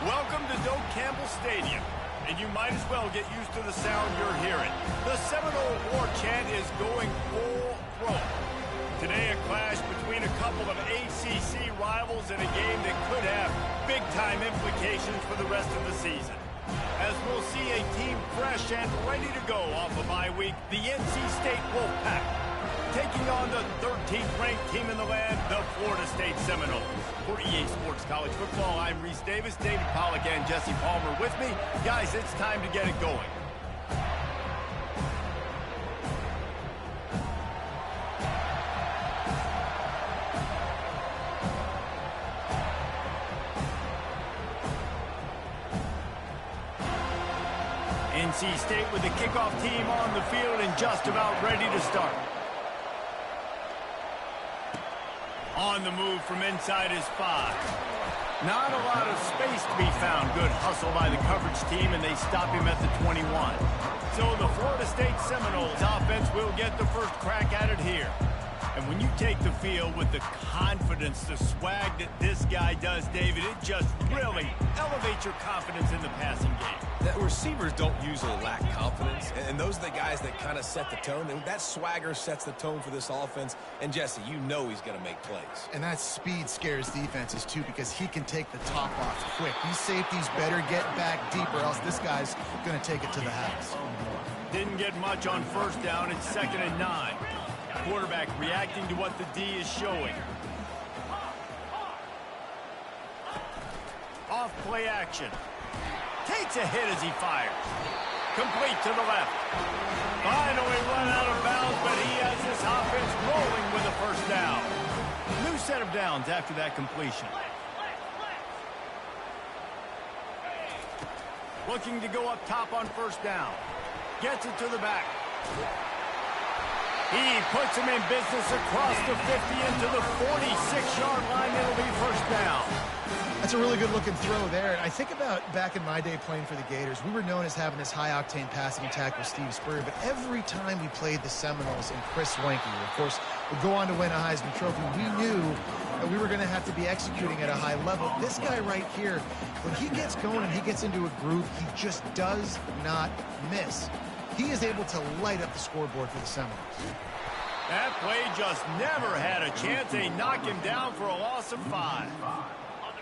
Welcome to Doak Campbell Stadium, and you might as well get used to the sound you're hearing. The Seminole war chant is going full throat. Today, a clash between a couple of ACC rivals in a game that could have big-time implications for the rest of the season. As we'll see a team fresh and ready to go off a bye week, the NC State Wolfpack, taking on the 13th ranked team in the land, the Florida State Seminoles. For EA Sports College Football, I'm Reese Davis, David Pollack, and Jesse Palmer with me. Guys, it's time to get it going. NC State with the kickoff team on the field and just about ready to start. On the move from inside his 5. Not a lot of space to be found. Good hustle by the coverage team, and they stop him at the 21. So the Florida State Seminoles offense will get the first crack at it here. And when you take the field with the confidence, the swag that this guy does, David, it just really elevates your confidence in the passing game. The receivers don't usually lack confidence, and those are the guys that kind of set the tone. That swagger sets the tone for this offense. And Jesse, you know he's going to make plays. And that speed scares defenses too, because he can take the top off quick. These safeties better get back deep, or else this guy's going to take it to the house. Didn't get much on first down. It's 2nd and 9. Quarterback reacting to what the D is showing. Off play action. Takes a hit as he fires. Complete to the left. Finally run out of bounds, but he has this offense rolling with a first down. New set of downs after that completion. Looking to go up top on first down. Gets it to the back. He puts him in business across the 50 into the 46-yard line. It'll be first down. That's a really good-looking throw there. I think about back in my day playing for the Gators, we were known as having this high-octane passing attack with Steve Spurrier, but every time we played the Seminoles and Chris Swanke, of course, would go on to win a Heisman Trophy, we knew that we were going to have to be executing at a high level. This guy right here, when he gets going and he gets into a groove, he just does not miss. He is able to light up the scoreboard for the Seminoles. That play just never had a chance. They knock him down for a loss of 5.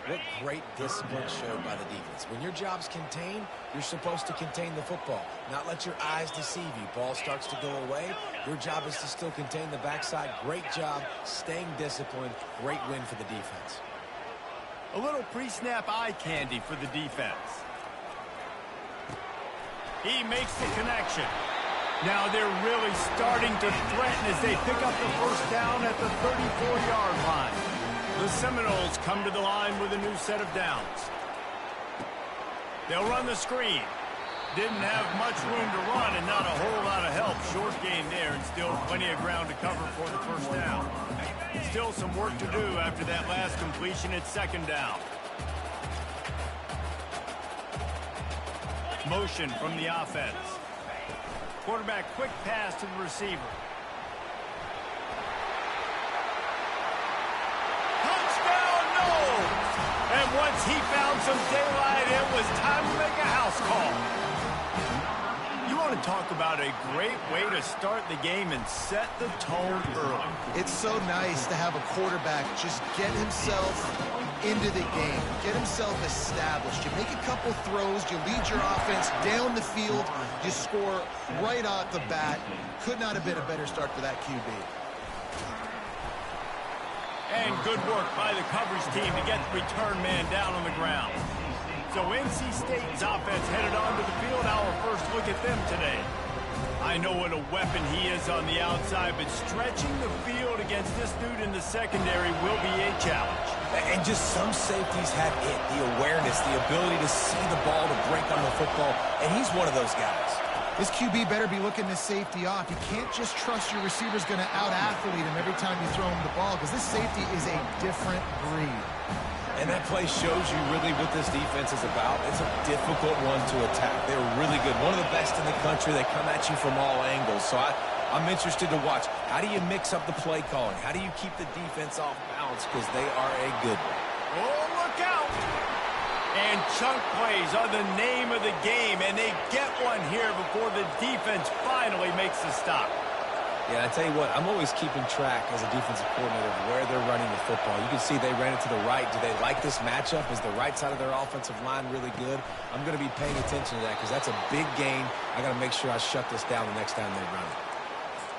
What great discipline showed by the defense. When your job's contained, you're supposed to contain the football, not let your eyes deceive you. Ball starts to go away. Your job is to still contain the backside. Great job staying disciplined. Great win for the defense. A little pre-snap eye candy for the defense. He makes the connection. Now they're really starting to threaten as they pick up the first down at the 34-yard line. The Seminoles come to the line with a new set of downs. They'll run the screen. Didn't have much room to run and not a whole lot of help. Short gain there and still plenty of ground to cover for the first down. Still some work to do after that last completion at 2nd down. Motion from the offense. Quarterback quick pass to the receiver. Touchdown, no! And once he found some daylight, it was time to make a house call. You want to talk about a great way to start the game and set the tone early. It's so nice to have a quarterback just get himself into the game, get himself established. You make a couple throws, you lead your offense down the field, you score right off the bat. Could not have been a better start for that QB. And good work by the coverage team to get the return man down on the ground. So NC State's offense headed onto the field. Our first look at them today. I know what a weapon he is on the outside, but stretching the field against this dude in the secondary will be a challenge. And just some safeties have it, the awareness, the ability to see the ball, to break on the football, and he's one of those guys. This QB better be looking this safety off. You can't just trust your receiver's going to out-athlete him every time you throw him the ball, because this safety is a different breed. And that play shows you really what this defense is about. It's a difficult one to attack. They're really good. One of the best in the country. They come at you from all angles. So I'm interested to watch. How do you mix up the play calling? How do you keep the defense off balance? Because they are a good one. Oh, look out! And chunk plays are the name of the game, and they get one here before the defense finally makes the stop. Yeah, I tell you what, I'm always keeping track as a defensive coordinator of where they're running the football. You can see they ran it to the right. Do they like this matchup? Is the right side of their offensive line really good? I'm going to be paying attention to that because that's a big gain. I got to make sure I shut this down the next time they run it.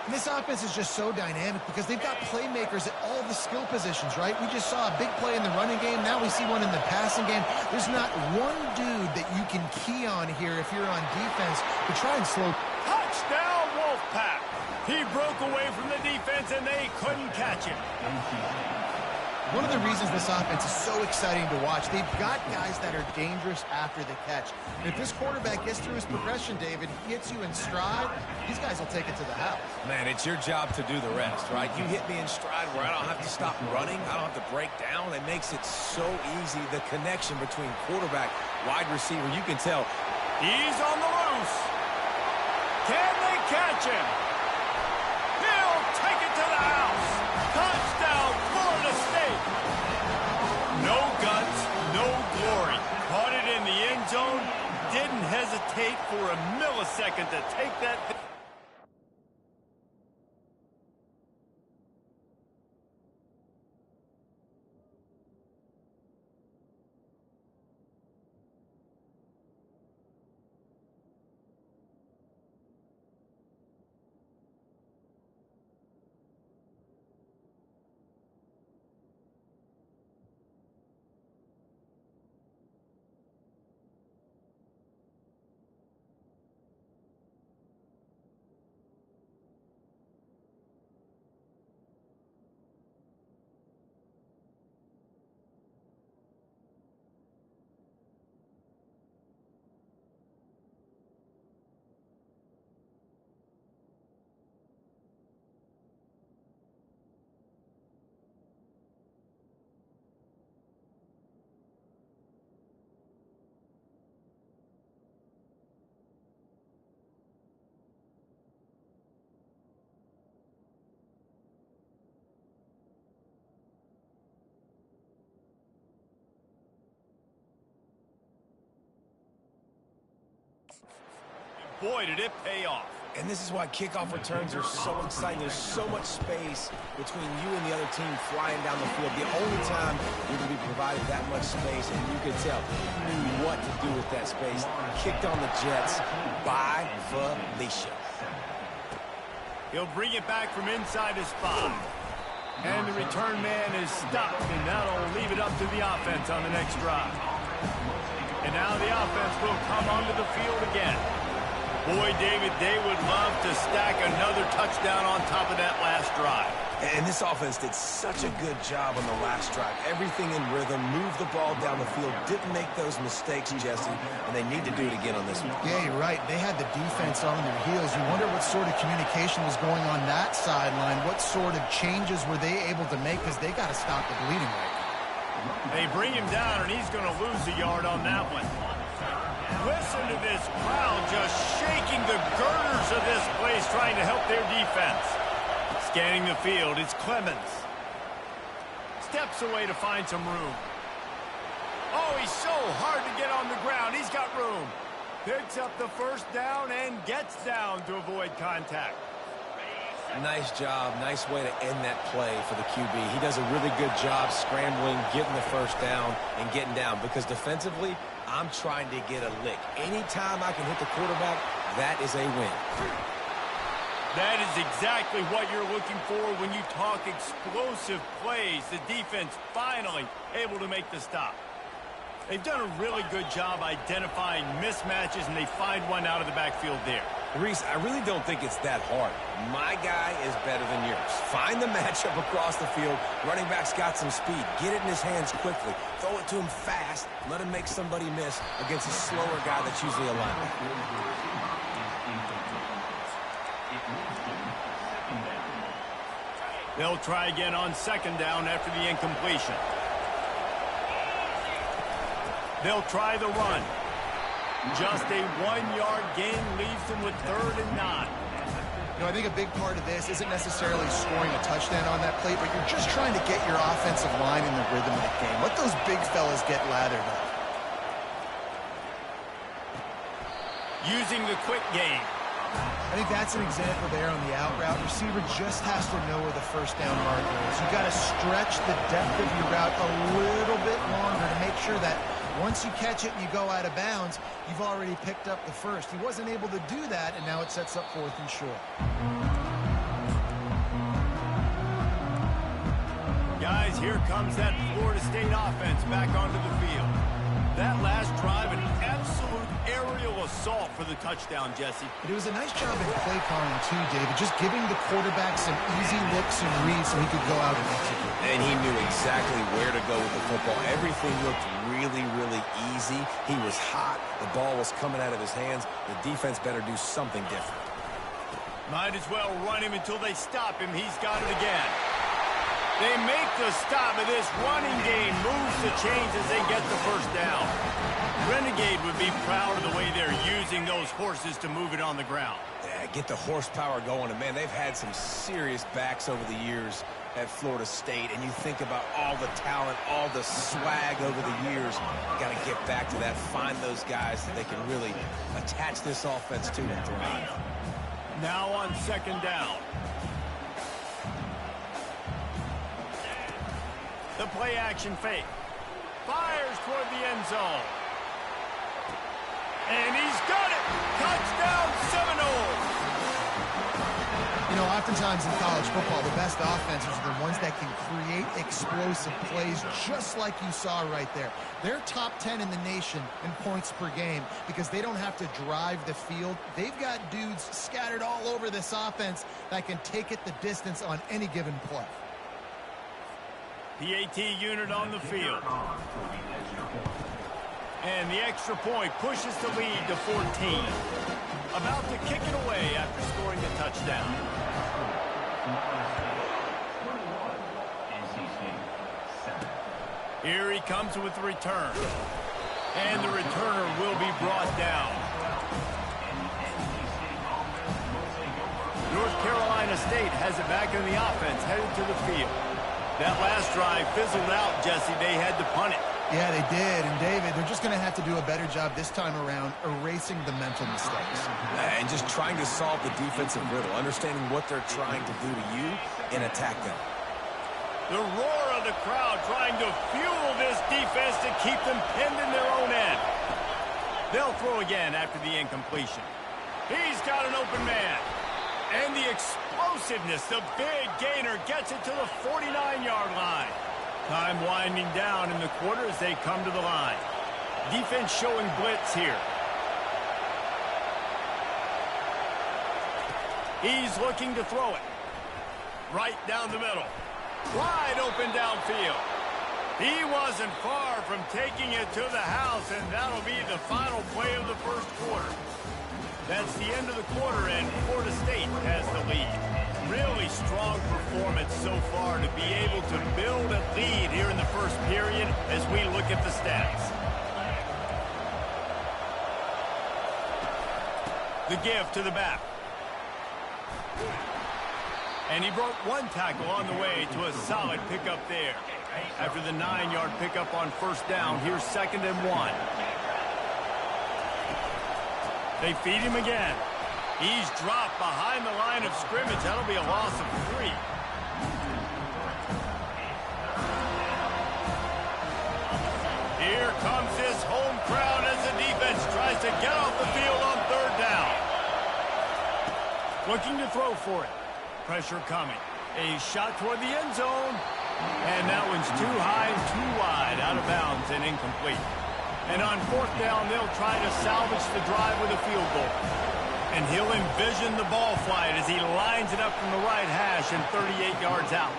And this offense is just so dynamic because they've got playmakers at all the skill positions, right? We just saw a big play in the running game. Now we see one in the passing game. There's not one dude that you can key on here if you're on defense to try and slow. Touchdown, Wolfpack. He broke away from the defense, and they couldn't catch him. One of the reasons this offense is so exciting to watch, they've got guys that are dangerous after the catch. And if this quarterback gets through his progression, David, he hits you in stride, these guys will take it to the house. Man, it's your job to do the rest, right? You hit me in stride where I don't have to stop running. I don't have to break down. It makes it so easy. The connection between quarterback, wide receiver, you can tell. He's on the loose. Can they catch him? He'll take it to the house. Touchdown, Florida State. No guts, no glory. Caught it in the end zone. Didn't hesitate for a millisecond to take that. Boy, did it pay off. And this is why kickoff returns are so exciting. There's so much space between you and the other team flying down the field. The only time you're going to be provided that much space, and you could tell he knew what to do with that space. Kicked on the Jets by Felicia. He'll bring it back from inside his 5. And the return man is stopped, and that'll leave it up to the offense on the next drive. And now the offense will come onto the field again. Boy, David, they would love to stack another touchdown on top of that last drive. And this offense did such a good job on the last drive. Everything in rhythm, moved the ball down the field, didn't make those mistakes, Jesse, and they need to do it again on this one. Yeah, you're right. They had the defense on their heels. You wonder what sort of communication was going on that sideline. What sort of changes were they able to make, because they got to stop the bleeding right now. They bring him down, and he's going to lose a yard on that one. Listen to this crowd just shaking the girders of this place, trying to help their defense. Scanning the field, it's Clemens. Steps away to find some room. Oh, he's so hard to get on the ground. He's got room. Picks up the first down and gets down to avoid contact. Nice job. Nice way to end that play for the QB. He does a really good job scrambling, getting the first down, and getting down. Because defensively, I'm trying to get a lick. Anytime I can hit the quarterback, that is a win. That is exactly what you're looking for when you talk explosive plays. The defense finally able to make the stop. They've done a really good job identifying mismatches, and they find one out of the backfield there. Reese, I really don't think it's that hard. My guy is better than yours. Find the matchup across the field. Running back's got some speed. Get it in his hands quickly. Throw it to him fast. Let him make somebody miss against a slower guy that's usually a linebacker. They'll try again on second down after the incompletion. They'll try the run. Just a 1-yard gain leaves them with 3rd and 9. You know, I think a big part of this isn't necessarily scoring a touchdown on that play, but you're just trying to get your offensive line in the rhythm of the game. Let those big fellas get lathered up. using the quick game. I think that's an example there on the out route. Receiver just has to know where the first down marker is. You've got to stretch the depth of your route a little bit longer to make sure that once you catch it and you go out of bounds, you've already picked up the first. He wasn't able to do that, and now it sets up 4th and short. Guys, here comes that Florida State offense back onto the field. That last drive, an absolute aerial assault for the touchdown, Jesse. But it was a nice job in play calling, too, David, just giving the quarterback some easy looks and reads so he could go out and execute. And he knew exactly where to go with the football. Everything looked really, really easy. He was hot. The ball was coming out of his hands. The defense better do something different. Might as well run him until they stop him. He's got it again. They make the stop, and this running game moves the chains as they get the first down. Renegade would be proud of the way they're using those horses to move it on the ground. Yeah, get the horsepower going. And, man, they've had some serious backs over the years at Florida State. And you think about all the talent, all the swag over the years. Got to get back to that, find those guys that they can really attach this offense to and thrive. Now on 2nd down. The play action fake. Fires toward the end zone. And he's got it. Touchdown Seminoles. You know, oftentimes in college football, the best offenses are the ones that can create explosive plays just like you saw right there. They're top 10 in the nation in points per game because they don't have to drive the field. They've got dudes scattered all over this offense that can take it the distance on any given play. The AT unit on the field. And the extra point pushes the lead to 14. About to kick it away after scoring the touchdown. Here he comes with the return. And the returner will be brought down. North Carolina State has it back in the offense, headed to the field. That last drive fizzled out, Jesse. They had to punt it. Yeah, they did. And, David, they're just going to have to do a better job this time around erasing the mental mistakes. And just trying to solve the defensive riddle, understanding what they're trying to do to you and attack them. The roar of the crowd trying to fuel this defense to keep them pinned in their own end. They'll throw again after the incompletion. He's got an open man. And the explosiveness, the big gainer gets it to the 49-yard line. Time winding down in the quarter as they come to the line. Defense showing blitz here. He's looking to throw it. Right down the middle. Wide open downfield. He wasn't far from taking it to the house, and that'll be the final play of the first quarter. That's the end of the quarter, and Florida State has the lead. Really strong performance so far to be able to build a lead here in the first period as we look at the stats. The give to the back. And he broke one tackle on the way to a solid pickup there. After the 9-yard pickup on first down, here's 2nd and 1. They feed him again. He's dropped behind the line of scrimmage. That'll be a loss of 3. Here comes this home crowd as the defense tries to get off the field on 3rd down. Looking to throw for it. Pressure coming. A shot toward the end zone. And that one's too high and too wide. Out of bounds and incomplete. And on 4th down, they'll try to salvage the drive with a field goal. And he'll envision the ball flight as he lines it up from the right hash and 38 yards out.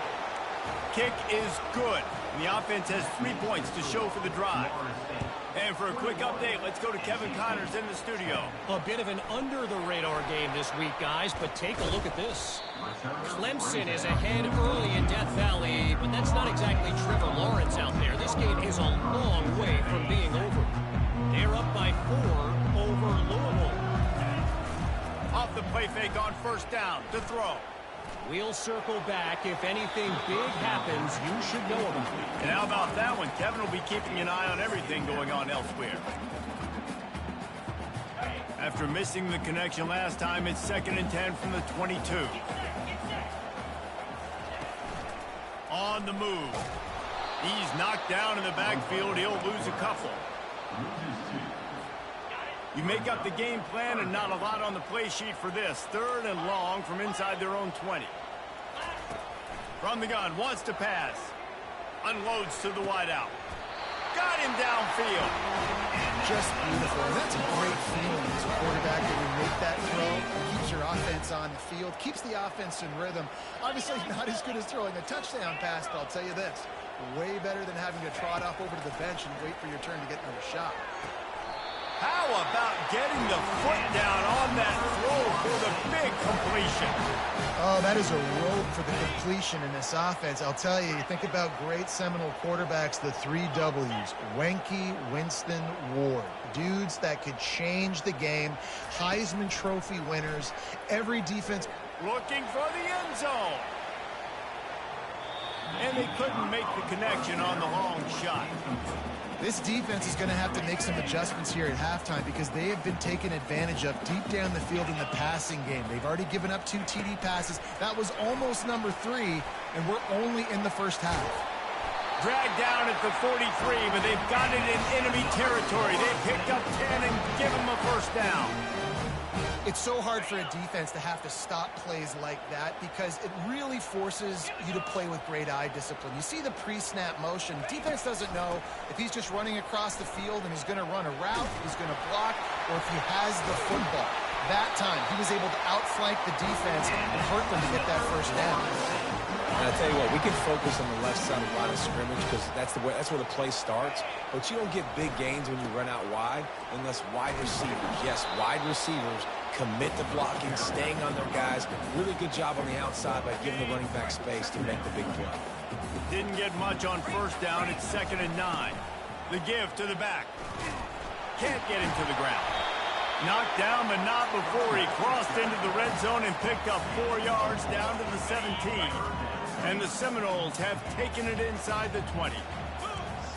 Kick is good. And the offense has 3 points to show for the drive. And for a quick update, let's go to Kevin Connors in the studio. A bit of an under-the-radar game this week, guys, but take a look at this. Clemson is ahead early in Death Valley, but that's not exactly Trevor Lawrence out there. This game is a long way from being over. They're up by 4 over Louisville. Off the play fake on first down to throw. We'll circle back. If anything big happens, you should know about it. And how about that one? Kevin will be keeping an eye on everything going on elsewhere. After missing the connection last time, it's 2nd and 10 from the 22. On the move. He's knocked down in the backfield. He'll lose a couple. You make up the game plan and not a lot on the play sheet for this. 3rd and long from inside their own 20. From the gun, wants to pass. Unloads to the wideout. Got him downfield. Just beautiful. And that's a great feeling as a quarterback that you make that throw. It keeps your offense on the field, keeps the offense in rhythm. Obviously not as good as throwing a touchdown pass, but I'll tell you this, way better than having to trot off over to the bench and wait for your turn to get another shot. How about getting the foot down on that throw for the big completion? Oh, that is a rope for the completion in this offense. I'll tell you, you think about great Seminole quarterbacks, the 3 W's, Wenke, Winston, Ward. Dudes that could change the game, Heisman Trophy winners, every defense. Looking for the end zone. And they couldn't make the connection on the long shot. This defense is going to have to make some adjustments here at halftime because they have been taken advantage of deep down the field in the passing game. They've already given up 2 TD passes. That was almost number 3, and we're only in the first half. Dragged down at the 43, but they've got it in enemy territory. They picked up 10 and give them a first down. It's so hard for a defense to have to stop plays like that because it really forces you to play with great eye discipline. You see the pre-snap motion. Defense doesn't know if he's just running across the field and he's going to run a route, he's going to block, or if he has the football. That time, he was able to outflank the defense and hurt them to get that first down. And I tell you what, we can focus on the left side of the line of scrimmage because that's where the play starts. But you don't get big gains when you run out wide unless wide receivers, yes, wide receivers commit to blocking, staying on their guys. Really good job on the outside by giving the running back space to make the big play. Didn't get much on first down. It's 2nd and 9. The give to the back. Can't get him to the ground. Knocked down, but not before he crossed into the red zone and picked up 4 yards down to the 17. And the Seminoles have taken it inside the 20.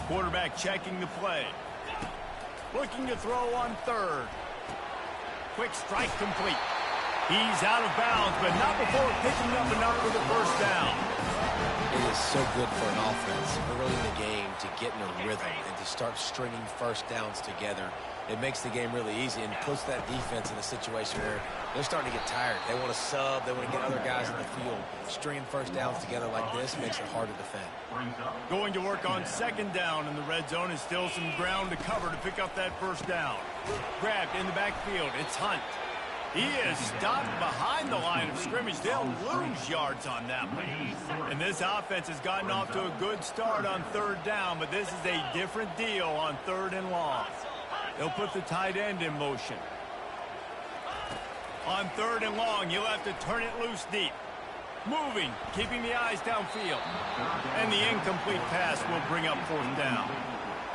Quarterback checking the play. Looking to throw on 3rd. Quick strike complete. He's out of bounds, but not before picking up enough for the first down. It is so good for an offense early in the game to get in a rhythm and to start stringing first downs together. It makes the game really easy and puts that defense in a situation where they're starting to get tired. They want to sub. They want to get other guys in the field. Stringing first downs together like this makes it hard to defend. Going to work on 2nd down in the red zone is still some ground to cover to pick up that first down. Grabbed in the backfield. It's Hunt. He is stopped behind the line of scrimmage. They'll lose yards on that one. And this offense has gotten off to a good start on 3rd down, but this is a different deal on 3rd and long. They'll put the tight end in motion. On 3rd and long, you'll have to turn it loose deep. Moving, keeping the eyes downfield. And the incomplete pass will bring up 4th down.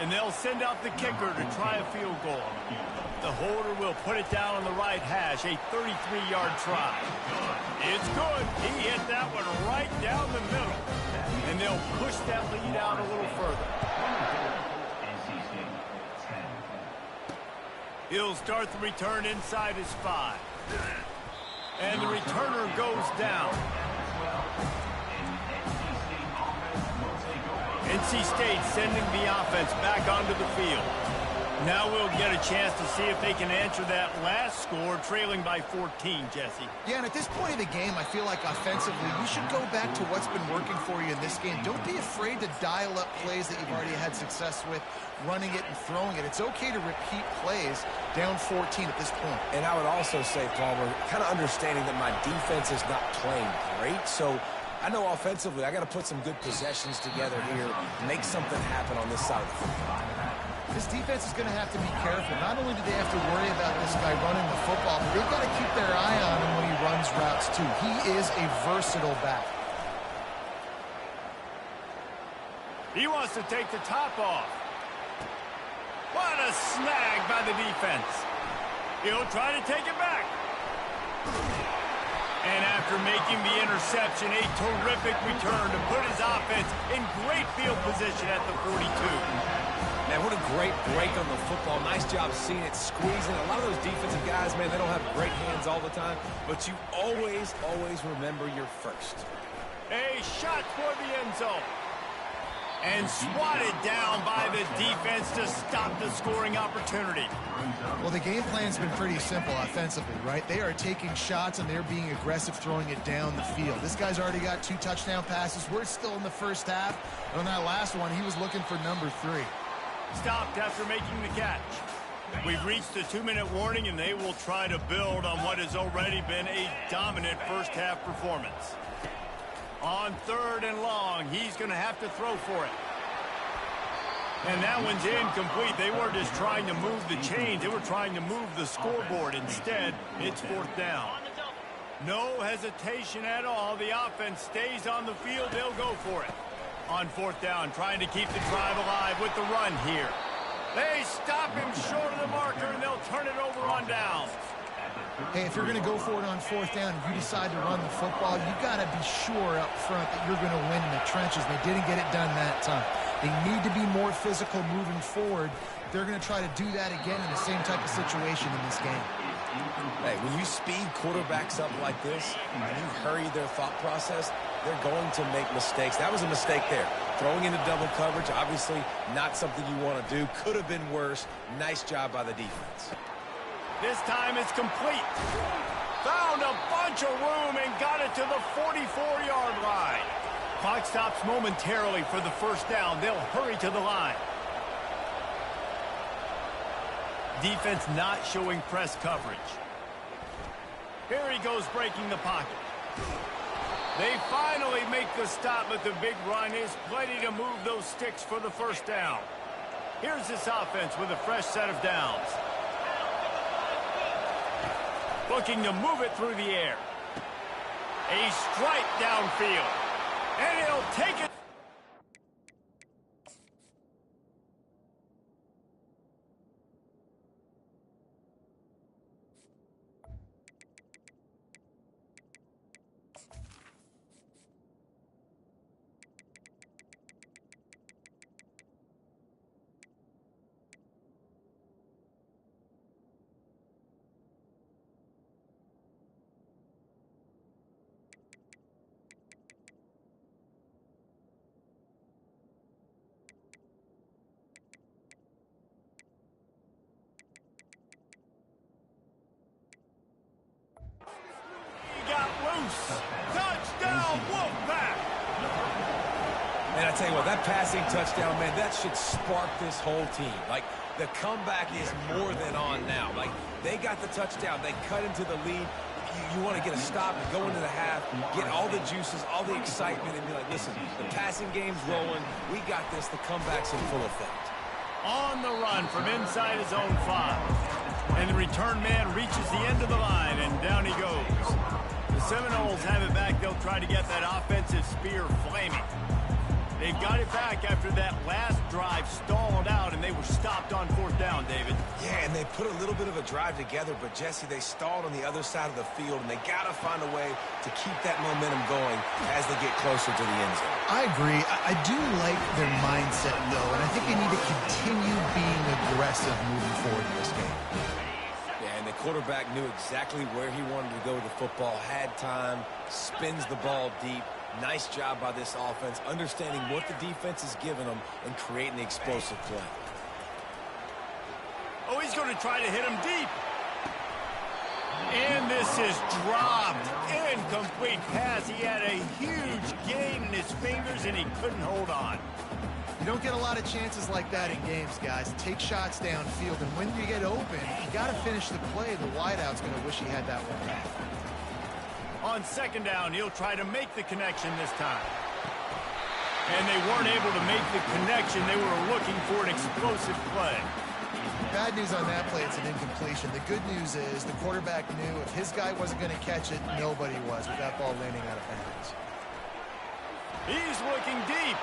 And they'll send out the kicker to try a field goal. The holder will put it down on the right hash, a 33-yard try. It's good. He hit that one right down the middle. And they'll push that lead out a little further. He'll start the return inside his 5. And the returner goes down. NC State sending the offense back onto the field. Now we'll get a chance to see if they can answer that last score, trailing by 14, Jesse. Yeah, and at this point of the game, I feel like offensively, you should go back to what's been working for you in this game. Don't be afraid to dial up plays that you've already had success with, running it and throwing it. It's okay to repeat plays down 14 at this point. And I would also say, Palmer, kind of understanding that my defense is not playing great, so I know offensively I got to put some good possessions together here, make something happen on this side of the football. This defense is going to have to be careful. Not only do they have to worry about this guy running the football, but they've got to keep their eye on him when he runs routes too. He is a versatile back. He wants to take the top off. What a snag by the defense. He'll try to take it back. And after making the interception, a terrific return to put his offense in great field position at the 42. Man, what a great break on the football. Nice job seeing it, squeezing. A lot of those defensive guys, man, they don't have great hands all the time, but you always, always remember your first. A shot for the end zone. And swatted down by the defense to stop the scoring opportunity. Well, the game plan's been pretty simple offensively, right? They are taking shots and they're being aggressive, throwing it down the field. This guy's already got 2 touchdown passes. We're still in the first half. And on that last one, he was looking for number 3. Stopped after making the catch. We've reached the 2-minute warning, and they will try to build on what has already been a dominant first-half performance. On 3rd and long, he's going to have to throw for it. And that one's incomplete. They weren't just trying to move the chains. They were trying to move the scoreboard. Instead, it's 4th down. No hesitation at all. The offense stays on the field. They'll go for it. On 4th down, trying to keep the drive alive with the run here. They stop him short of the marker, and they'll turn it over on downs. Hey, if you're going to go for it on 4th down and you decide to run the football, you got to be sure up front that you're going to win in the trenches. They didn't get it done that time. They need to be more physical moving forward. They're going to try to do that again in the same type of situation in this game. Hey, when you speed quarterbacks up like this and you hurry their thought process, they're going to make mistakes. That was a mistake there. Throwing into double coverage, obviously not something you want to do. Could have been worse. Nice job by the defense. This time it's complete. Found a bunch of room and got it to the 44-yard line. Clock stops momentarily for the first down. They'll hurry to the line. Defense not showing press coverage. Here he goes breaking the pocket. They finally make the stop, but the big run is plenty to move those sticks for the first down. Here's this offense with a fresh set of downs. Looking to move it through the air. A strike downfield. And he'll take it. Touchdown, Wolfpack! And I tell you what, that passing touchdown, man, that should spark this whole team. Like, the comeback is more than on now. Like, they got the touchdown. They cut into the lead. You want to get a stop and go into the half, get all the juices, all the excitement, and be like, listen, the passing game's rolling. We got this. The comeback's in full effect. On the run from inside his own 5. And the return man reaches the end of the line, and down he goes. The Seminoles have it back. They'll try to get that offensive spear flaming. They've got it back after that last drive stalled out, and they were stopped on 4th down, David. Yeah, and they put a little bit of a drive together, but, Jesse, they stalled on the other side of the field, and they got to find a way to keep that momentum going as they get closer to the end zone. I agree. I do like their mindset, though, and I think they need to continue being aggressive moving forward in this game. Yeah, and the quarterback knew exactly where he wanted to go with the football, had time, spins the ball deep. Nice job by this offense, understanding what the defense is giving them and creating the explosive play. Oh, he's going to try to hit him deep. And this is dropped. Incomplete pass. He had a huge gain in his fingers, and he couldn't hold on. You don't get a lot of chances like that in games, guys. Take shots downfield, and when you get open, you got to finish the play. The wideout's going to wish he had that one back. On 2nd down, he'll try to make the connection this time. And they weren't able to make the connection. They were looking for an explosive play. Bad news on that play, it's an incompletion. The good news is the quarterback knew if his guy wasn't going to catch it, nobody was with that ball landing out of bounds. He's looking deep.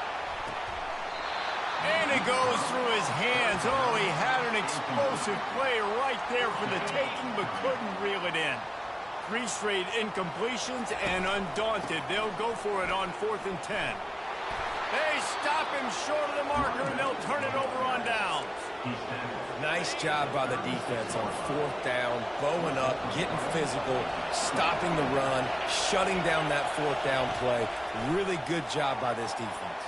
And it goes through his hands. Oh, he had an explosive play right there for the taking, but couldn't reel it in. 3 straight incompletions, and undaunted, they'll go for it on 4th and 10. They stop him short of the marker, and they'll turn it over on downs. Nice job by the defense on 4th down, bowing up, getting physical, stopping the run, shutting down that 4th down play. Really good job by this defense.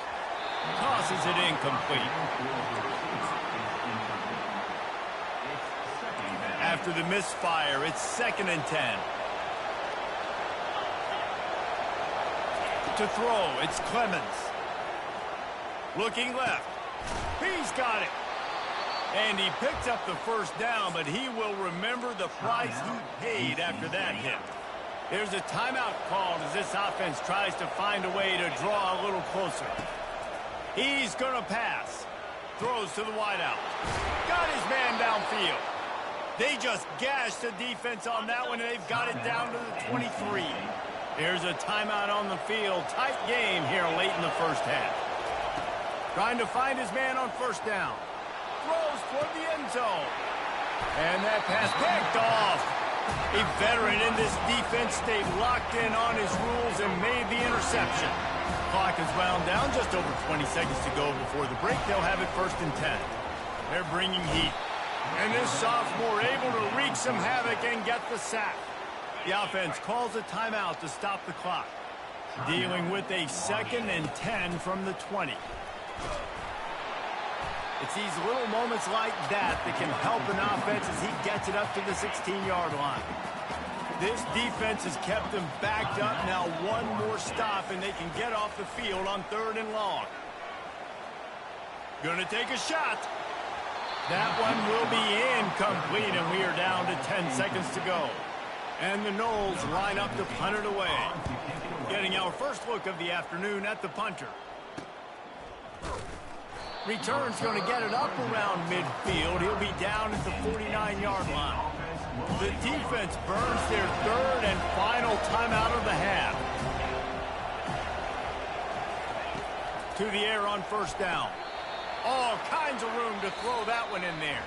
Tosses it incomplete. After the misfire, it's 2nd and 10. To throw, it's Clemens. Looking left. He's got it. And he picked up the 1st down, but he will remember the price he paid after that hit. There's a timeout called as this offense tries to find a way to draw a little closer. He's going to pass. Throws to the wideout. Got his man downfield. They just gashed the defense on that one, and they've got it down to the 23. There's a timeout on the field. Tight game here late in the 1st half. Trying to find his man on 1st down. Throws toward the end zone. And that pass picked off. A veteran in this defense stayed locked in on his rules and made the interception. Clock is wound down, just over 20 seconds to go before the break. They'll have it 1st and 10. They're bringing heat. And this sophomore able to wreak some havoc and get the sack. The offense calls a timeout to stop the clock. Dealing with a 2nd and 10 from the 20. It's these little moments like that that can help an offense as he gets it up to the 16-yard line. This defense has kept them backed up. Now one more stop and they can get off the field on 3rd and long. Gonna take a shot. That one will be incomplete, and we are down to 10 seconds to go. And the Noles line up to punt it away. Getting our first look of the afternoon at the punter. Return's going to get it up around midfield. He'll be down at the 49-yard line. The defense burns their 3rd and final timeout of the half. To the air on 1st down. All kinds of room to throw that one in there.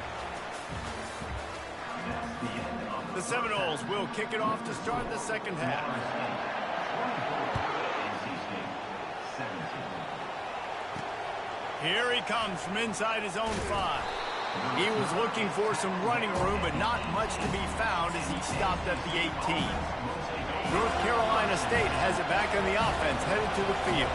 The Seminoles will kick it off to start the 2nd half. Here he comes from inside his own 5. He was looking for some running room, but not much to be found as he stopped at the 18. North Carolina State has it back on the offense, headed to the field.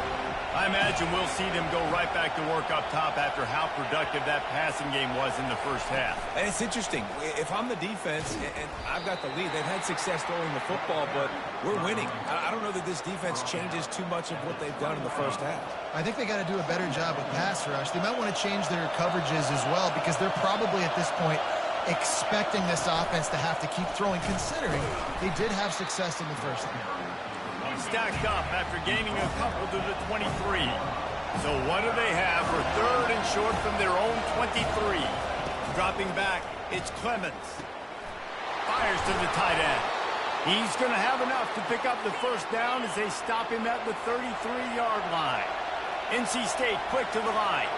I imagine we'll see them go right back to work up top after how productive that passing game was in the 1st half. And it's interesting. If I'm the defense and I've got the lead, they've had success throwing the football, but we're winning. I don't know that this defense changes too much of what they've done in the 1st half. I think they got to do a better job with pass rush. They might want to change their coverages as well because they're probably at this point expecting this offense to have to keep throwing, considering they did have success in the 1st half. Stacked up after gaining a couple to the 23. So what do they have for 3rd and short from their own 23? Dropping back, it's Clemens. Fires to the tight end. He's going to have enough to pick up the 1st down as they stop him at the 33-yard line. NC State quick to the line.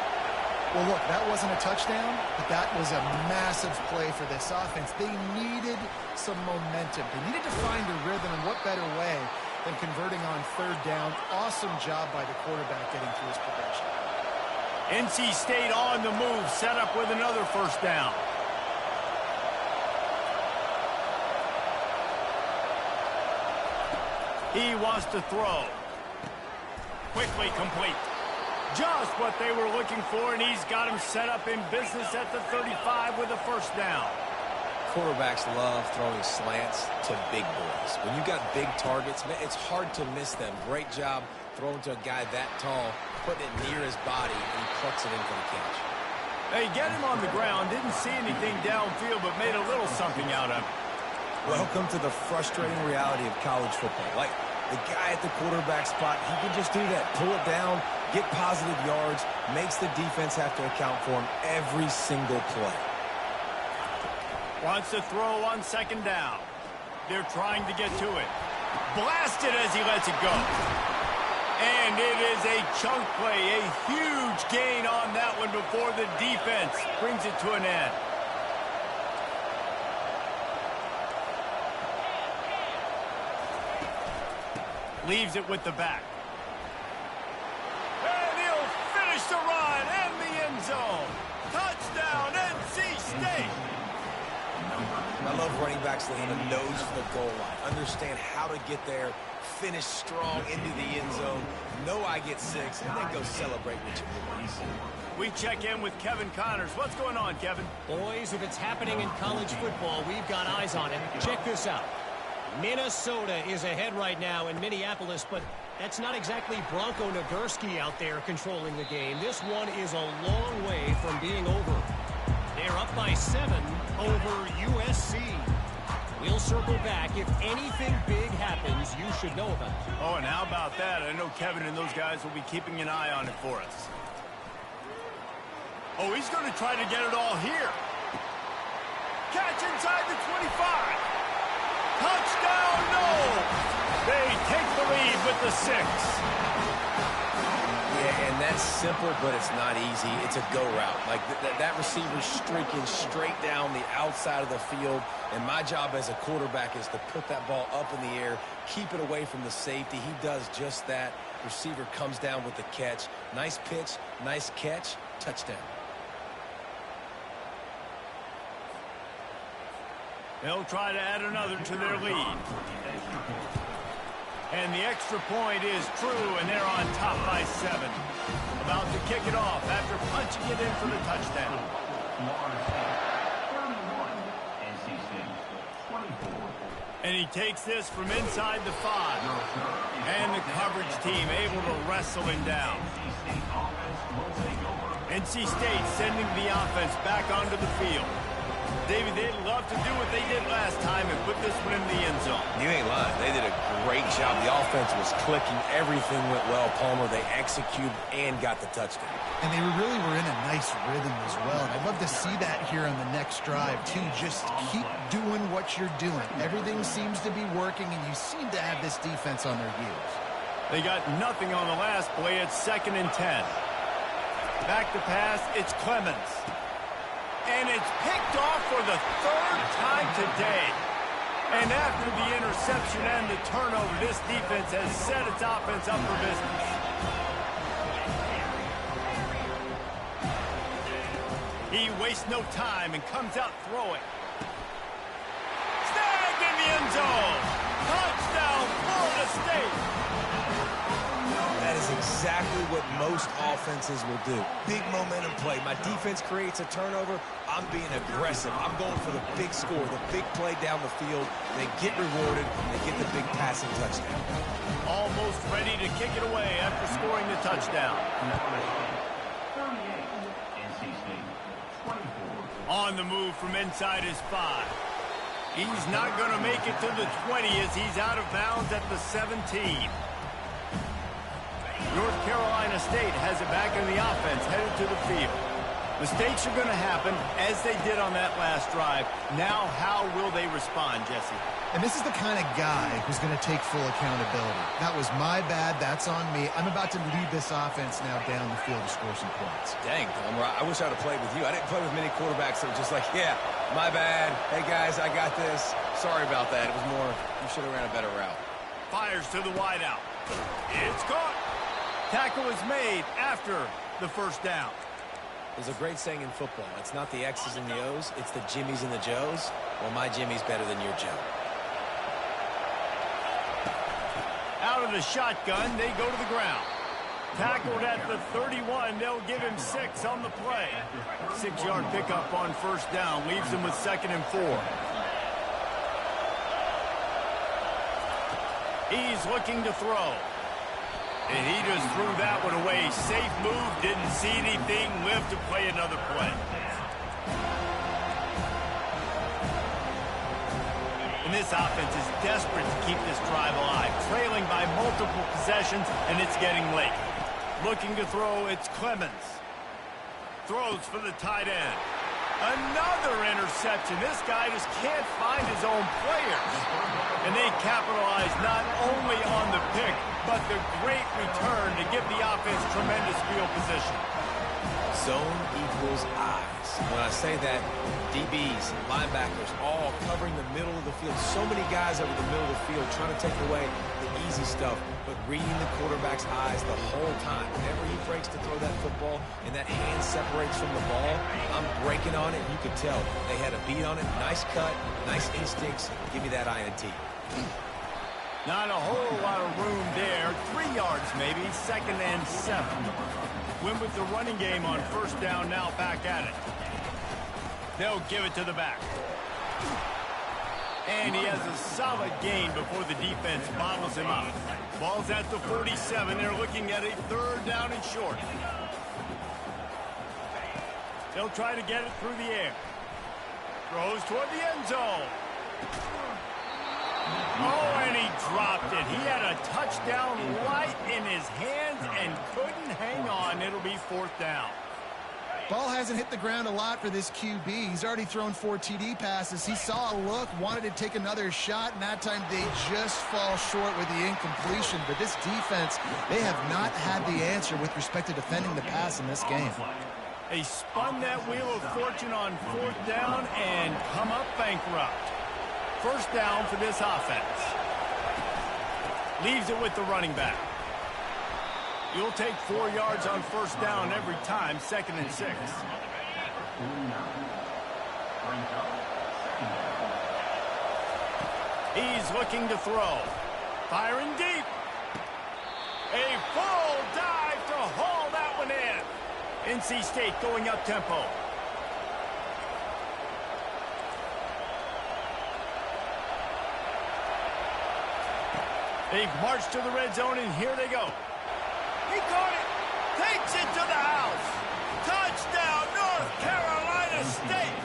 Well, look, that wasn't a touchdown, but that was a massive play for this offense. They needed some momentum. They needed to find a rhythm, and what better way than converting on 3rd down. Awesome job by the quarterback getting through his progression. NC State on the move, set up with another 1st down. He wants to throw. Quickly complete. Just what they were looking for, and he's got him set up in business at the 35 with a 1st down. Quarterbacks love throwing slants to big boys. When you got big targets, it's hard to miss them. Great job throwing to a guy that tall, putting it near his body, and he plucks it in for the catch. They get him on the ground, didn't see anything downfield, but made a little something out of it. Welcome to the frustrating reality of college football. Like, the guy at the quarterback spot, he can just do that. Pull it down, get positive yards, makes the defense have to account for him every single play. Wants to throw on 2nd down. They're trying to get to it. Blasted as he lets it go. And it is a chunk play, a huge gain on that one before the defense brings it to an end. Leaves it with the back. And he'll I love running backs that have a nose for the goal line, understand how to get there, finish strong into the end zone, know I get 6, and then go celebrate with your boys. We check in with Kevin Connors. What's going on, Kevin? Boys, if it's happening in college football, we've got eyes on it. Check this out. Minnesota is ahead right now in Minneapolis, but that's not exactly Bronco Nagurski out there controlling the game. This one is a long way from being over. They're up by 7 over USC. We'll circle back. If anything big happens, you should know about it. Oh, and how about that? I know Kevin and those guys will be keeping an eye on it for us. Oh, he's going to try to get it all here. Catch inside the 25. Touchdown, no! They take the lead with the 6. Yeah, and that's simple, but it's not easy. It's a go route. Like, that receiver's streaking straight down the outside of the field, and my job as a quarterback is to put that ball up in the air, keep it away from the safety. He does just that. Receiver comes down with the catch. Nice pitch, nice catch, touchdown. They'll try to add another to their lead. And the extra point is true, and they're on top by 7. About to kick it off after punching it in for the touchdown. And he takes this from inside the 5. And the coverage team able to wrestle him down. NC State sending the offense back onto the field. David, they'd love to do what they did last time and put this one in the end zone. You ain't lying. They did a great job. The offense was clicking. Everything went well, Palmer. They executed and got the touchdown. And they really were in a nice rhythm as well. And I'd love to see that here on the next drive, too. Just keep doing what you're doing. Everything seems to be working, and you seem to have this defense on their heels. They got nothing on the last play. It's 2nd and 10. Back to pass. It's Clemens. And it's picked off for the 3rd time today. And after the interception and the turnover, this defense has set its offense up for business. He wastes no time and comes out throwing. Snagged in the end zone. Touchdown, Florida State. That is exactly what most offenses will do. Big momentum play. My defense creates a turnover. I'm being aggressive. I'm going for the big score, the big play down the field. They get rewarded. They get the big passing touchdown. Almost ready to kick it away after scoring the touchdown. On the move from inside his 5. He's not going to make it to the 20 as he's out of bounds at the 17. North Carolina State has it back in the offense, headed to the field. Mistakes are going to happen, as they did on that last drive. Now, how will they respond, Jesse? And this is the kind of guy who's going to take full accountability. That was my bad. That's on me. I'm about to lead this offense now down the field to score some points. Dang, Palmer, I wish I would have played with you. I didn't play with many quarterbacks that were just like, yeah, my bad. Hey, guys, I got this. Sorry about that. It was more, you should have ran a better route. Fires to the wideout. It's caught. Tackle is made after the first down. There's a great saying in football. It's not the X's and the O's, it's the Jimmies and the Joes. Well, my Jimmy's better than your Joe. Out of the shotgun, they go to the ground. Tackled at the 31. They'll give him 6 on the play. 6-yard pickup on first down. Leaves him with 2nd and 4. He's looking to throw. And he just threw that one away. Safe move, didn't see anything, lived to play another play. And this offense is desperate to keep this drive alive, trailing by multiple possessions, and it's getting late. Looking to throw, it's Clemens. Throws for the tight end. Another interception. This guy just can't find his own players. And they capitalize not only on the pick, but the great return to give the offense tremendous field position. Zone equals eyes. When I say that, DBs, linebackers, all covering the middle of the field. So many guys over the middle of the field trying to take away the easy stuff, but reading the quarterback's eyes the whole time. Whenever he breaks to throw that football and that hand separates from the ball, I'm breaking on it. You could tell they had a beat on it. Nice cut, nice instincts. Give me that INT. Not a whole lot of room there. 3 yards maybe, 2nd and 7. Win with the running game on first down, now back at it. They'll give it to the back. And he has a solid gain before the defense bottles him up. Ball's at the 47. They're looking at a 3rd down and short. They'll try to get it through the air. Throws toward the end zone. Oh, and he dropped it. He had a touchdown right in his hands and couldn't hang on. It'll be 4th down. Ball hasn't hit the ground a lot for this QB. He's already thrown 4 TD passes. He saw a look, wanted to take another shot, and that time they just fall short with the incompletion. But this defense, they have not had the answer with respect to defending the pass in this game. They spun that wheel of fortune on 4th down and come up bankrupt. First down for this offense. Leaves it with the running back. You'll take 4 yards on first down every time, 2nd and 6. He's looking to throw. Firing deep. A full dive to haul that one in. NC State going up tempo. They've marched to the red zone, and here they go. He caught it. Takes it to the house. Touchdown, North Carolina State.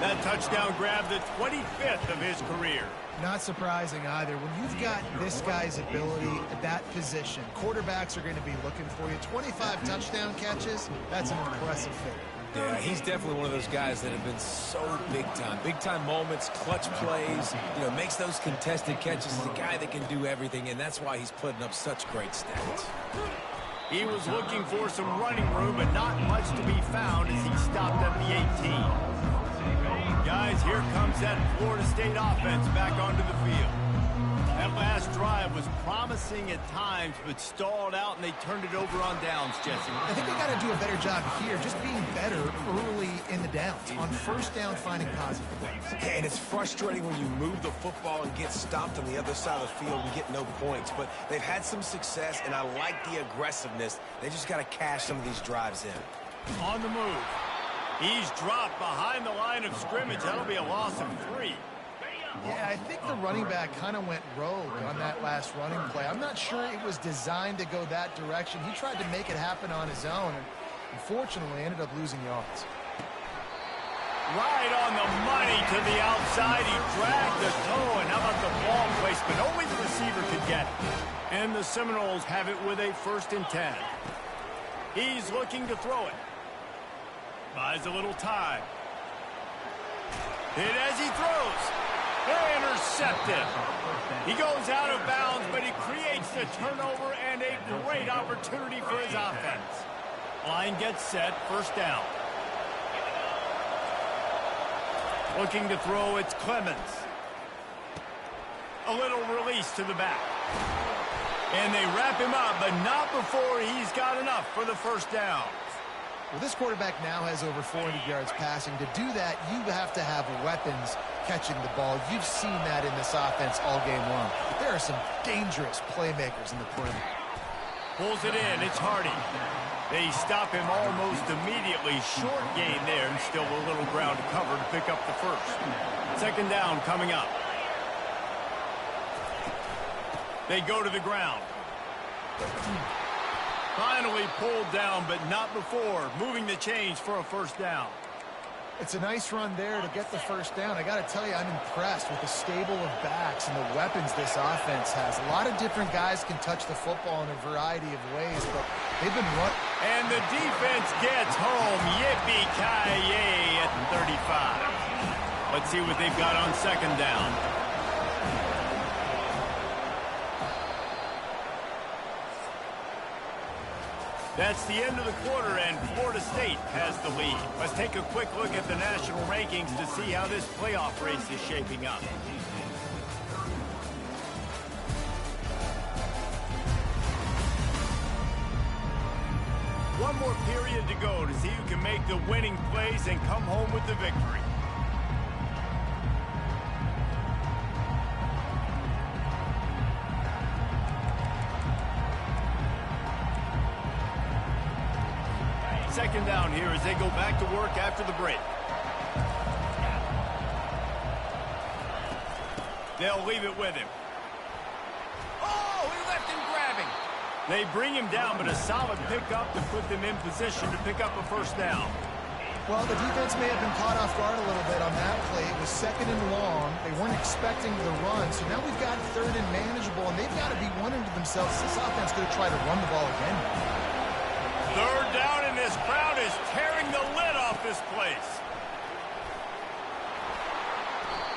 That touchdown grabbed the 25th of his career. Not surprising either. When you've got this guy's ability at that position, quarterbacks are going to be looking for you. 25 touchdown catches, that's an impressive figure. Yeah, he's definitely one of those guys that have been so big time. Big time moments, clutch plays, makes those contested catches. He's a guy that can do everything, and that's why he's putting up such great stats. He was looking for some running room, but not much to be found as he stopped at the 18. Guys, here comes that Florida State offense back onto the field. That last drive was promising at times, but stalled out, and they turned it over on downs, Jesse. I think they got to do a better job here, just being better early in the downs. On first down, finding positive plays. And it's frustrating when you move the football and get stopped on the other side of the field and get no points. But they've had some success, and I like the aggressiveness. They just got to cash some of these drives in. On the move. He's dropped behind the line of scrimmage. That'll be a loss of 3. Yeah, I think the running back kind of went rogue on that last running play. I'm not sure it was designed to go that direction. He tried to make it happen on his own, and unfortunately ended up losing yards. Right on the money to the outside. He dragged the toe, and how about the ball placement? Only the receiver could get it. And the Seminoles have it with a 1st and 10. He's looking to throw it. Buys a little time. Hit as he throws. Intercepted. He goes out of bounds, but he creates the turnover and a great opportunity for his offense. Line gets set, 1st down. Looking to throw, it's Clemens. A little release to the back. And they wrap him up, but not before he's got enough for the 1st down. Well, this quarterback now has over 400 yards passing. To do that, you have to have weapons catching the ball. You've seen that in this offense all game long. There are some dangerous playmakers in the perimeter. Pulls it in. It's Hardy. They stop him almost immediately. Short gain there, and still a little ground to cover to pick up the 1st. 2nd down coming up. They go to the ground. Finally pulled down, but not before. Moving the chains for a 1st down. It's a nice run there to get the 1st down. I got to tell you, I'm impressed with the stable of backs and the weapons this offense has. A lot of different guys can touch the football in a variety of ways, but they've been running. And the defense gets home. Yippee-ki-yay at 35. Let's see what they've got on 2nd down. That's the end of the quarter, and Florida State has the lead. Let's take a quick look at the national rankings to see how this playoff race is shaping up. One more period to go to see who can make the winning plays and come home with the victory. Second down here as they go back to work after the break. They'll leave it with him. Oh, he left him grabbing. They bring him down, but a solid pickup to put them in position to pick up a first down. Well, the defense may have been caught off guard a little bit on that play. It was second and long. They weren't expecting the run, so now we've got third and manageable, and they've got to be wondering to themselves, this offense going to try to run the ball again. Third down, and this crowd is tearing the lid off this place.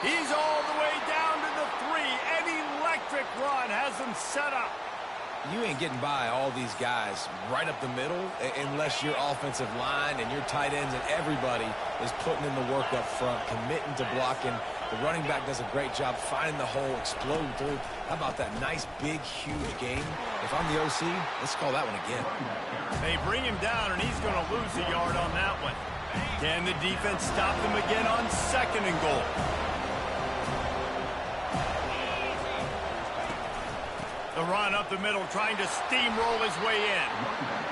He's all the way down to the 3. An electric run has them set up. You ain't getting by all these guys right up the middle unless your offensive line and your tight ends and everybody is putting in the work up front, committing to blocking. The running back does a great job finding the hole, exploding through. How about that nice, big, huge game? If I'm the OC, let's call that one again. They bring him down, and he's going to lose a yard on that one. Can the defense stop them again on second and goal? The run up the middle, trying to steamroll his way in.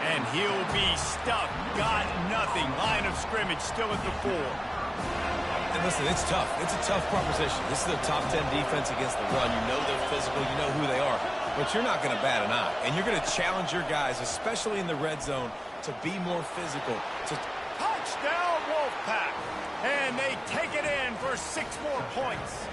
And he'll be stuck. Got nothing. Line of scrimmage still at the 4. And listen, it's tough. It's a tough proposition. This is a top 10 defense against the run. You know they're physical. You know who they are. But you're not going to bat an eye. And you're going to challenge your guys, especially in the red zone, to be more physical. Touchdown, Wolfpack. And they take it in for 6 more points.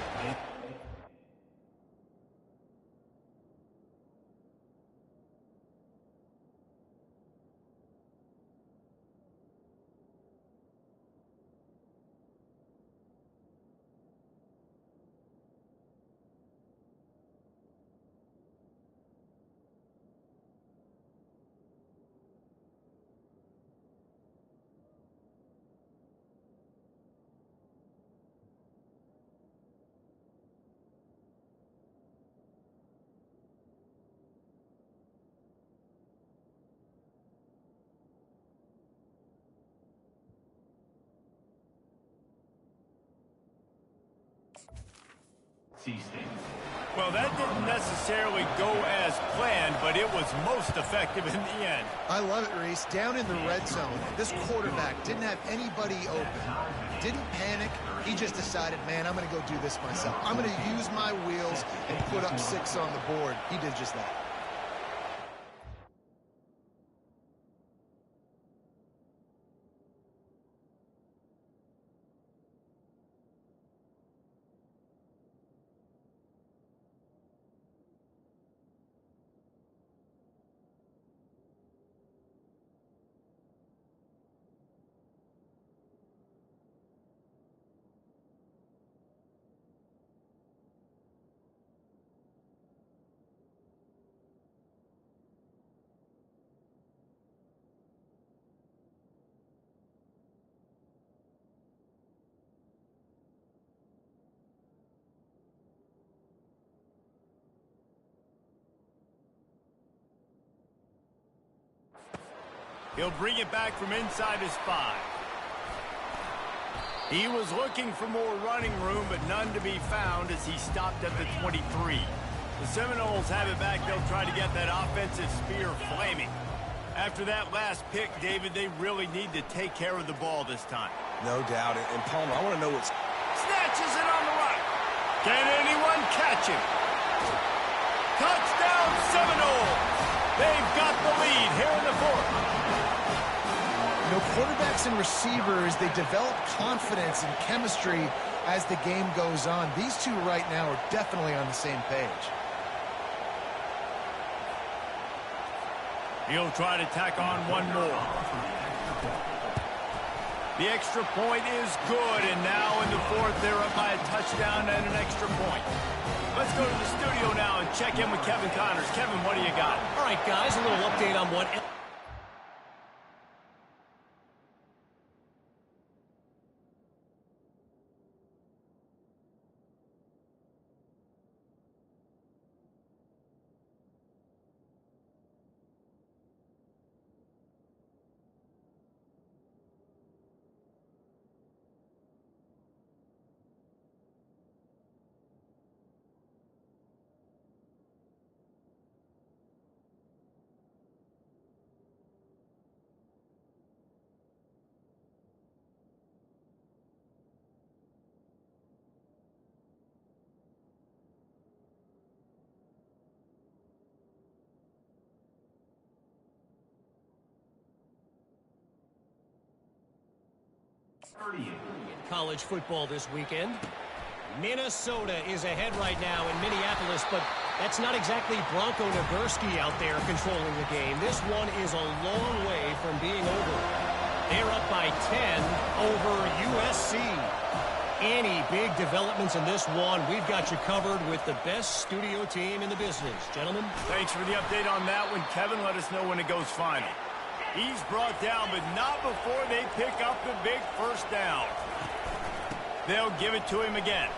Well, that didn't necessarily go as planned, but it was most effective in the end. I love it, Reese. Down in the red zone, this quarterback didn't have anybody open. Didn't panic. He just decided, man, I'm going to go do this myself. I'm going to use my wheels and put up 6 on the board. He did just that. He'll bring it back from inside his 5. He was looking for more running room, but none to be found as he stopped at the 23. The Seminoles have it back. They'll try to get that offensive spear flaming. After that last pick, David, they really need to take care of the ball this time. No doubt. And Palmer, I want to know what's... Snatches it on the right. Can anyone catch him? Touchdown, Seminoles! They've got the lead here in the 4th. You know, quarterbacks and receivers, they develop confidence and chemistry as the game goes on. These two right now are definitely on the same page. He'll try to tack on one more. The extra point is good, and now in the 4th, they're up by a touchdown and an extra point. Let's go to the studio now and check in with Kevin Connors. Kevin, what do you got? All right, guys, a little update on what... College football this weekend. Minnesota is ahead right now in Minneapolis, but that's not exactly Bronco Nagurski out there controlling the game. This one is a long way from being over. They're up by 10 over USC. Any big developments in this one, we've got you covered with the best studio team in the business. Gentlemen. Thanks for the update on that one, Kevin. Let us know when it goes final. He's brought down, but not before they pick up the big first down. They'll give it to him again.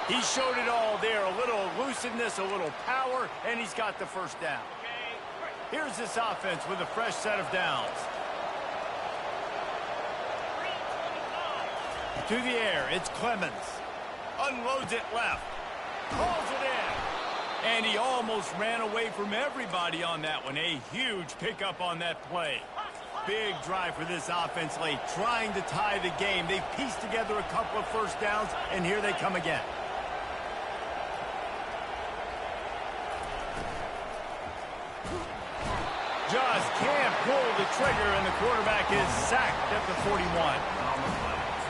He showed it all there. A little elusiveness, a little power, and he's got the first down. Here's this offense with a fresh set of downs. To the air, it's Clemens. Unloads it left. Calls it in. And he almost ran away from everybody on that one. A huge pickup on that play. Big drive for this offense late, trying to tie the game. They pieced together a couple of first downs, and here they come again. Just can't pull the trigger, and the quarterback is sacked at the 41.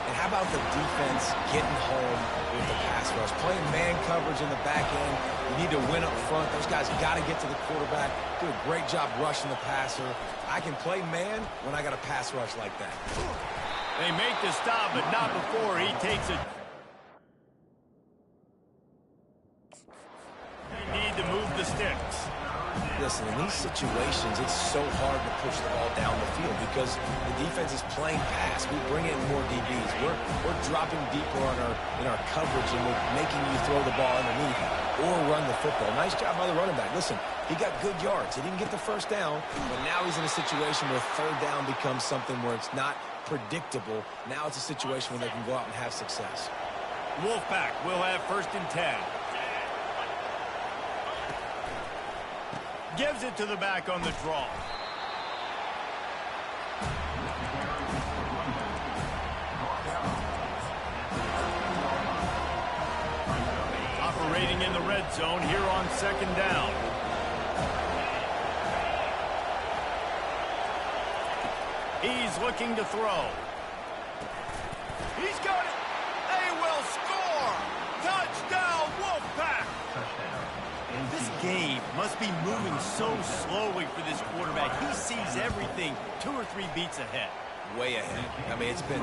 And how about the defense getting home with the pass rush? Playing man coverage in the back end. You need to win up front. Those guys got to get to the quarterback. Do a great job rushing the passer. I can play man when I got a pass rush like that. They make the stop, but not before he takes it. You need to move the sticks. Listen, in these situations, it's so hard to push the ball down the field because the defense is playing pass. We bring in more DBs. We're dropping deeper in our coverage, and we're making you throw the ball underneath or run the football. Nice job by the running back. Listen, he got good yards. He didn't get the first down, but now he's in a situation where third down becomes something where it's not predictable. Now it's a situation where they can go out and have success. Wolfpack will have 1st and 10. Gives it to the back on the draw. Operating in the red zone here on 2nd down. He's looking to throw. He's got it. They will score. Touchdown, Wolfpack. This game must be moving so slowly for this quarterback. He sees everything 2 or 3 beats ahead. Way ahead. I mean, it's been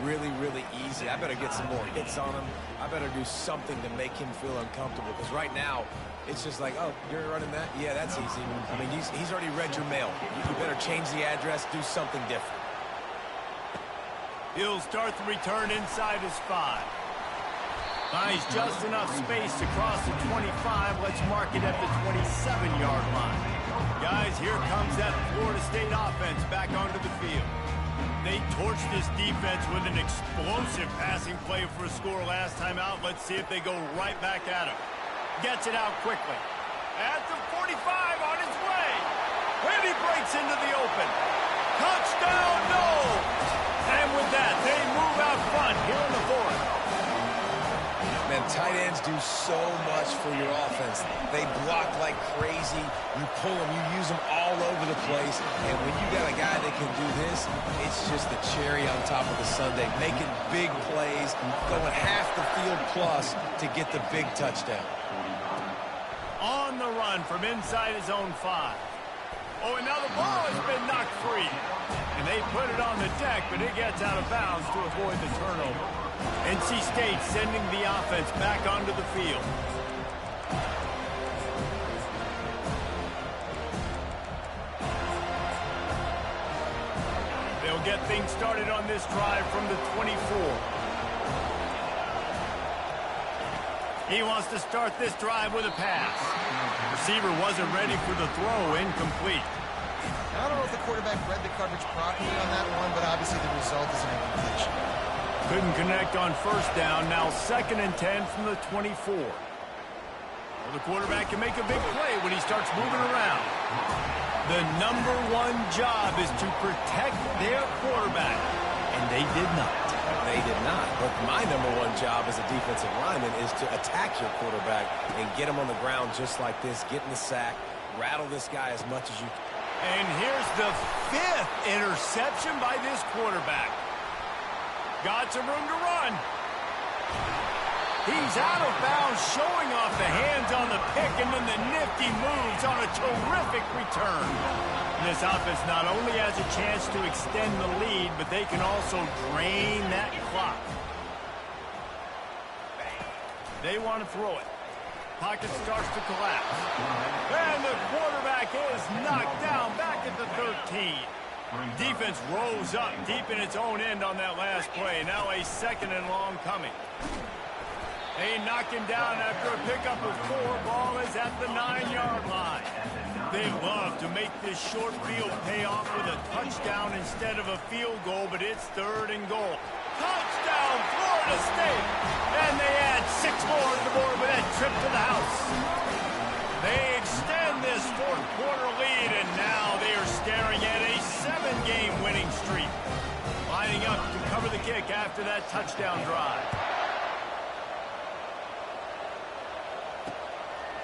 really, really easy. I better get some more hits on him. I better do something to make him feel uncomfortable. Because right now, it's just like, oh, you're running that? Yeah, that's easy. I mean, he's already read your mail. You better change the address, do something different. He'll start the return inside his 5. Finds just enough space to cross the 25. Let's mark it at the 27-yard line. Guys, here comes that Florida State offense back onto the field. They torched this defense with an explosive passing play for a score last time out. Let's see if they go right back at him. Gets it out quickly. At the 45 on his way. And he breaks into the open. Touchdown, no! And with that, they move out front here in the 4th. Man, tight ends do so much for your offense. They block like crazy. You pull them, you use them all over the place. And when you got a guy that can do this, it's just the cherry on top of the sundae. Making big plays, going half the field plus to get the big touchdown. On the run from inside his own 5. Oh, and now the ball has been knocked free. And they put it on the deck, but it gets out of bounds to avoid the turnover. NC State sending the offense back onto the field. They'll get things started on this drive from the 24. He wants to start this drive with a pass. Receiver wasn't ready for the throw, incomplete. I don't know if the quarterback read the coverage properly on that one, but obviously the result is an incompletion. Couldn't connect on 1st down. Now 2nd and 10 from the 24. Well, the quarterback can make a big play when he starts moving around. The #1 job is to protect their quarterback, and they did not. They did not. But my #1 job as a defensive lineman is to attack your quarterback and get him on the ground just like this, get in the sack, rattle this guy as much as you can. And here's the 5th interception by this quarterback. Got some room to run. He's out of bounds, showing off the hands on the pick, and then the nifty moves on a terrific return. This offense not only has a chance to extend the lead, but they can also drain that clock. They want to throw it. Pocket starts to collapse. And the quarterback is knocked down back at the 13. Defense rose up deep in its own end on that last play. Now a 2nd and long coming. They knock him down after a pickup of 4. Ball is at the 9-yard line. They love to make this short field pay off with a touchdown instead of a field goal, but it's 3rd and goal. Touchdown, Florida State! And they add 6 more to the board with that trip to the house. They extend this 4th quarter lead, and now they are staring at a 7-game winning streak. Lining up to cover the kick after that touchdown drive.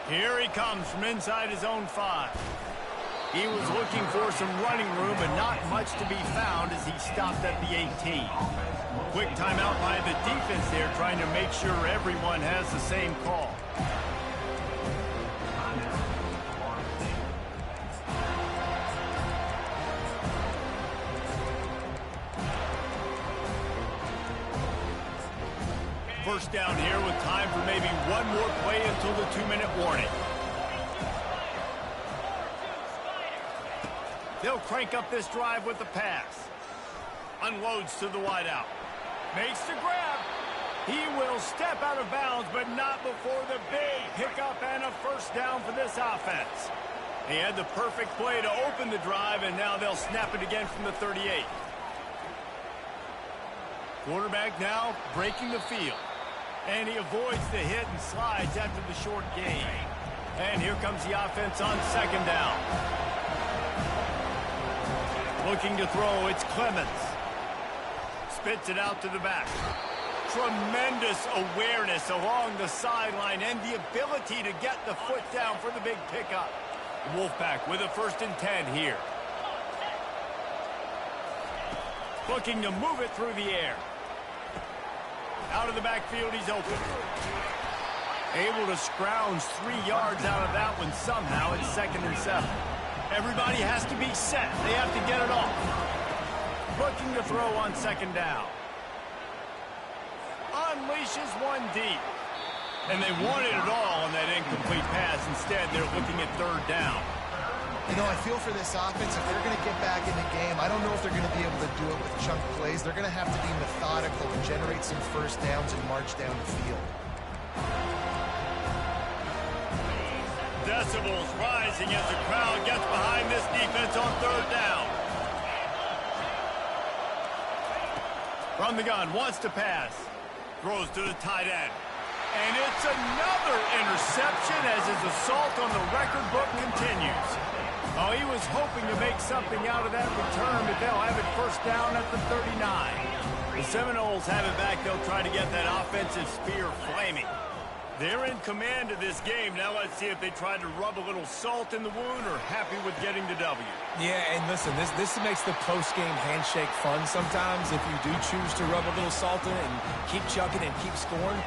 Here he comes from inside his own 5. He was looking for some running room, but not much to be found as he stopped at the 18. Quick timeout by the defense there, trying to make sure everyone has the same call. First down here with time for maybe one more play until the 2-minute warning. They'll crank up this drive with the pass. Unloads to the wideout. Makes the grab. He will step out of bounds, but not before the big pickup and a first down for this offense. He had the perfect play to open the drive, and now they'll snap it again from the 38. Quarterback now breaking the field. And he avoids the hit and slides after the short gain. And here comes the offense on 2nd down. Looking to throw, it's Clemens. Spits it out to the back. Tremendous awareness along the sideline and the ability to get the foot down for the big pickup. Wolfpack with a 1st and 10 here. Looking to move it through the air. Out of the backfield, he's open. Able to scrounge 3 yards out of that one somehow. It's 2nd and 7. Everybody has to be set. They have to get it off. Looking to throw on 2nd down. Unleashes one deep. And they wanted it all on that incomplete pass. Instead, they're looking at 3rd down. You know, I feel for this offense, if they're going to get back in the game, I don't know if they're going to be able to do it with chunk plays. They're going to have to be methodical and generate some first downs and march down the field. Decibels rising as the crowd gets behind this defense on 3rd down. From the gun, wants to pass. Throws to the tight end. And it's another interception as his assault on the record book continues. Oh, he was hoping to make something out of that return, but they'll have it first down at the 39. The Seminoles have it back. They'll try to get that offensive spear flaming. They're in command of this game. Now let's see if they try to rub a little salt in the wound or happy with getting the W. Yeah, and listen, this makes the post-game handshake fun sometimes. If you do choose to rub a little salt in it and keep chucking and keep scoring,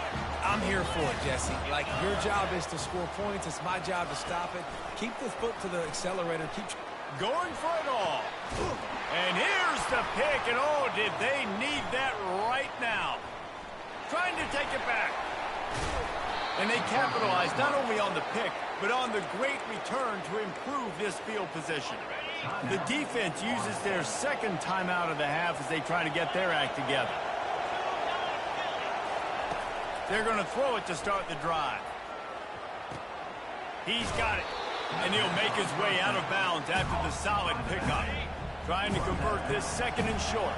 I'm here for it, Jesse. Like, your job is to score points. It's my job to stop it. Keep the foot to the accelerator. Keep going for it all. And here's the pick, and oh, did they need that right now. Trying to take it back. And they capitalized not only on the pick, but on the great return to improve this field position. The defense uses their 2nd timeout of the half as they try to get their act together. They're going to throw it to start the drive. He's got it. And he'll make his way out of bounds after the solid pickup. Trying to convert this 2nd and short.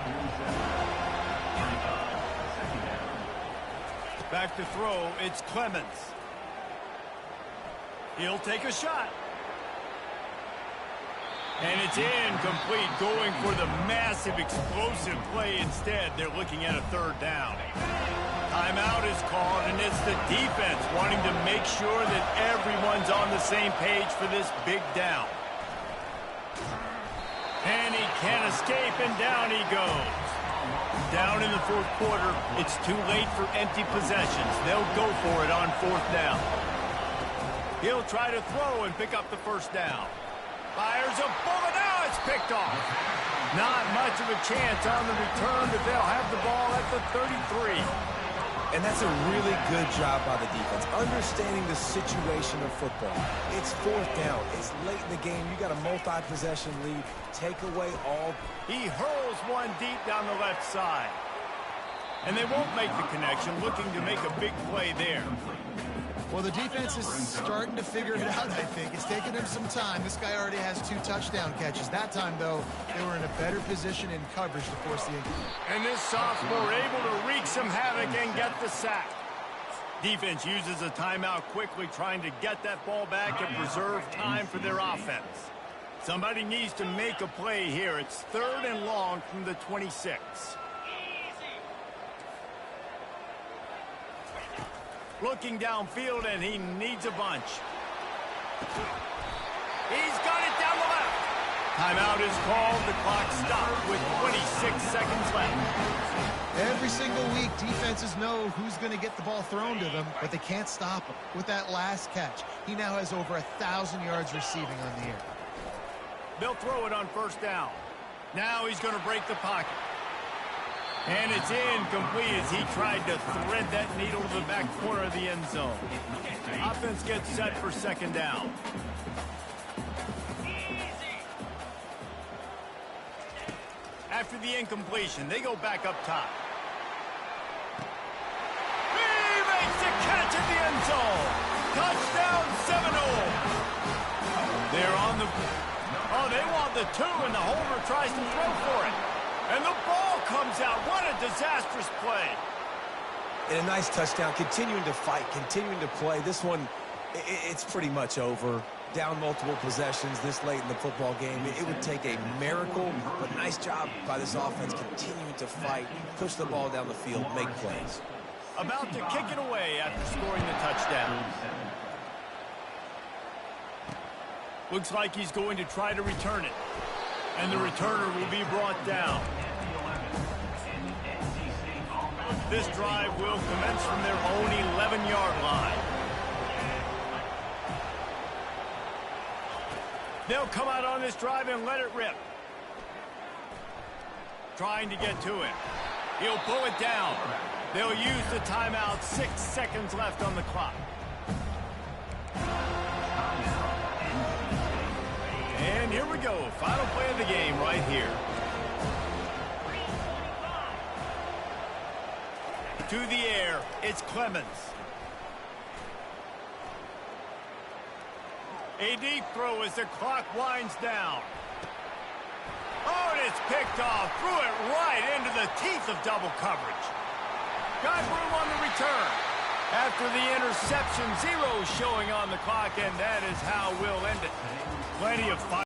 Back to throw, it's Clemens. He'll take a shot. And it's incomplete, going for the massive explosive play instead. They're looking at a 3rd down. Timeout is called, and it's the defense wanting to make sure that everyone's on the same page for this big down. And he can't escape, and down he goes. Down in the fourth quarter, it's too late for empty possessions. They'll go for it on fourth down. He'll try to throw and pick up the first down. Fires a bullet. Now it's picked off. Not much of a chance on the return, but they'll have the ball at the 33. And that's a really good job by the defense, understanding the situation of football. It's fourth down. It's late in the game. You got a multi-possession lead. Take away all. He hurls one deep down the left side. And they won't make the connection, looking to make a big play there. Well, the defense is starting to figure it out, I think. It's taken them some time. This guy already has 2 touchdown catches. That time, though, they were in a better position in coverage to force the incompletion. And this sophomore able to wreak some havoc and get the sack. Defense uses a timeout quickly, trying to get that ball back and preserve time for their offense. Somebody needs to make a play here. It's 3rd and long from the 26. Looking downfield, and he needs a bunch. He's got it down the left. Timeout is called. The clock stopped with 26 seconds left. Every single week, defenses know who's going to get the ball thrown to them, but they can't stop him. With that last catch, he now has over 1,000 yards receiving on the air. They'll throw it on first down. Now he's going to break the pocket. And it's incomplete as he tried to thread that needle to the back corner of the end zone. Offense gets set for second down. After the incompletion, they go back up top. He makes the catch in the end zone. Touchdown Seminole. They're on the... Oh, they want the 2, and the holder tries to throw for it. And the ball comes out. What a disastrous play. And a nice touchdown, continuing to fight, continuing to play. This one, it's pretty much over. Down multiple possessions this late in the football game. It would take a miracle, but nice job by this offense continuing to fight, push the ball down the field, make plays. About to kick it away after scoring the touchdown. Looks like he's going to try to return it. And the returner will be brought down. This drive will commence from their own 11-yard line. They'll come out on this drive and let it rip. Trying to get to him. He'll pull it down. They'll use the timeout. 6 seconds left on the clock. And here we go. Final play of the game right here. To the air, it's Clemens. A deep throw as the clock winds down. Oh, and it's picked off. Threw it right into the teeth of double coverage. Got room on the return. After the interception, 0 showing on the clock, and that is how we'll end it. Plenty of fire.